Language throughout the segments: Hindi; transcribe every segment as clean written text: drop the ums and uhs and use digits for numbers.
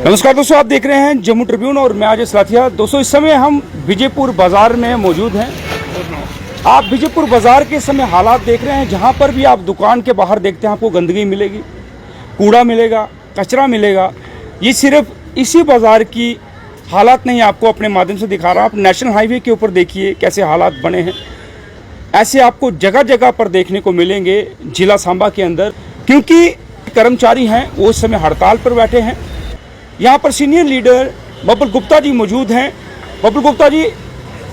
नमस्कार दोस्तों, आप देख रहे हैं जम्मू ट्रिब्यून और मैं अजय सलाथिया। दोस्तों, इस समय हम विजयपुर बाजार में मौजूद हैं। आप विजयपुर बाजार के समय हालात देख रहे हैं। जहां पर भी आप दुकान के बाहर देखते हैं आपको गंदगी मिलेगी, कूड़ा मिलेगा, कचरा मिलेगा। ये सिर्फ इसी बाजार की हालात नहीं, आपको अपने माध्यम से दिखा रहा हूँ। आप नेशनल हाईवे के ऊपर देखिए कैसे हालात बने हैं। ऐसे आपको जगह जगह पर देखने को मिलेंगे जिला सांबा के अंदर, क्योंकि कर्मचारी हैं वो इस समय हड़ताल पर बैठे हैं। यहाँ पर सीनियर लीडर बबुल गुप्ता जी मौजूद हैं। बबुल गुप्ता जी,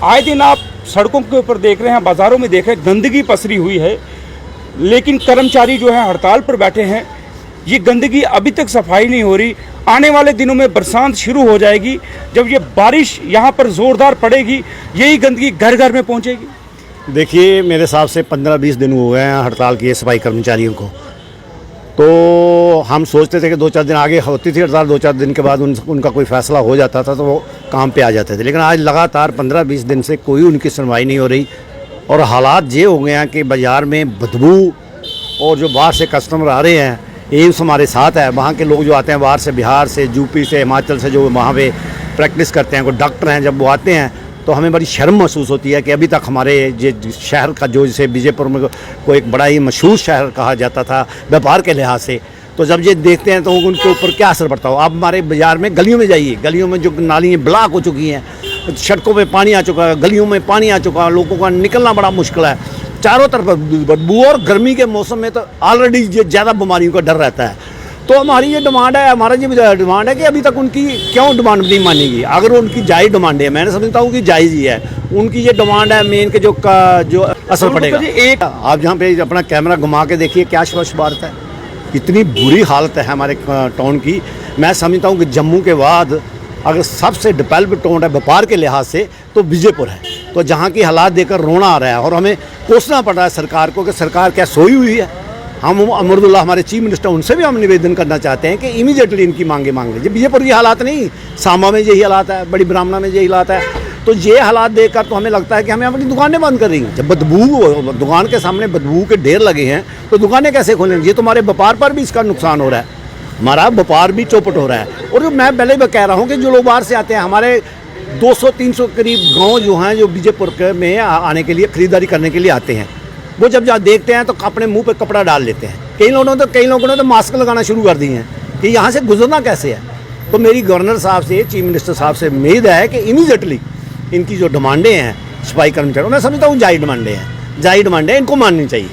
आए दिन आप सड़कों के ऊपर देख रहे हैं, बाज़ारों में देख रहे हैं, गंदगी पसरी हुई है, लेकिन कर्मचारी जो है हड़ताल पर बैठे हैं। ये गंदगी अभी तक सफाई नहीं हो रही। आने वाले दिनों में बरसात शुरू हो जाएगी, जब ये बारिश यहाँ पर ज़ोरदार पड़ेगी, यही गंदगी घर घर में पहुँचेगी। देखिए, मेरे हिसाब से 15-20 दिन हो गए हैं हड़ताल किए सफाई कर्मचारियों को। तो हम सोचते थे कि 2-4 दिन आगे होती थी हड़ताल, 2-4 दिन के बाद उनका कोई फैसला हो जाता था तो वो काम पे आ जाते थे। लेकिन आज लगातार 15-20 दिन से कोई उनकी सुनवाई नहीं हो रही और हालात ये हो गए हैं कि बाज़ार में बदबू, और जो बाहर से कस्टमर आ रहे हैं, एम्स हमारे साथ है, वहाँ के लोग जो आते हैं बाहर से, बिहार से, यूपी से, हिमाचल से, जो वहाँ पे प्रैक्टिस करते हैं, कोई डॉक्टर हैं, जब वो आते हैं तो हमें बड़ी शर्म महसूस होती है कि अभी तक हमारे ये शहर का, जो जैसे विजयपुर में को एक बड़ा ही मशहूर शहर कहा जाता था व्यापार के लिहाज से, तो जब ये देखते हैं तो उनके ऊपर क्या असर पड़ता हो। आप हमारे बाज़ार में गलियों में जाइए, गलियों में जो नालियाँ ब्लॉक हो चुकी हैं, सड़कों में पानी आ चुका है, गलियों में पानी आ चुका है, लोगों का निकलना बड़ा मुश्किल है, चारों तरफ बदबू, और गर्मी के मौसम में तो ऑलरेडी ज़्यादा बीमारियों का डर रहता है। तो हमारी ये डिमांड है, हमारा ये डिमांड है कि अभी तक उनकी क्यों डिमांड नहीं मानेगी। अगर उनकी जायज़ डिमांड है, मैंने समझता हूँ कि जायज़ ही है, उनकी ये डिमांड है मेन के जो असर पड़ेगा। एक आप जहाँ पे अपना कैमरा घुमा के देखिए क्या स्वच्छ भारत है, इतनी बुरी हालत है हमारे टाउन की। मैं समझता हूँ कि जम्मू के बाद अगर सबसे डेवलप्ड टाउन है व्यापार के लिहाज से तो विजयपुर है। तो जहाँ की हालात देखकर रोना आ रहा है और हमें कोसना पड़ रहा है सरकार को कि सरकार क्या सोई हुई है। हम अमरुदुल्लाह हमारे चीफ मिनिस्टर, उनसे भी हम निवेदन करना चाहते हैं कि इमीडिएटली इनकी मांगे मांग लीजिए। विजयपुर ये हालात नहीं, सांबा में यही हालात है, बड़ी ब्राह्मणा में यही हालात है। तो ये हालात देखकर तो हमें लगता है कि हमें अपनी दुकानें बंद कर रही हैं। जब बदबू, दुकान के सामने बदबू के ढेर लगे हैं तो दुकानें कैसे खोलें। ये तो हमारे व्यापार पर भी इसका नुकसान हो रहा है, हमारा व्यापार भी चौपट हो रहा है। और जो मैं पहले भी कह रहा हूँ कि जो लोग बाहर से आते हैं, हमारे 200-300 करीब गाँव जो हैं जो विजयपुर में आने के लिए, ख़रीदारी करने के लिए आते हैं, वो जब देखते हैं तो अपने मुंह पे कपड़ा डाल लेते हैं। कई लोगों ने तो मास्क लगाना शुरू कर दिए हैं कि यहाँ से गुजरना कैसे है। तो मेरी गवर्नर साहब से, चीफ मिनिस्टर साहब से उम्मीद है कि इमीडिएटली इनकी जो डिमांडें हैं सफाई कर्मचारियों, मैं समझता हूँ जायज़ डिमांडें हैं, इनको माननी चाहिए।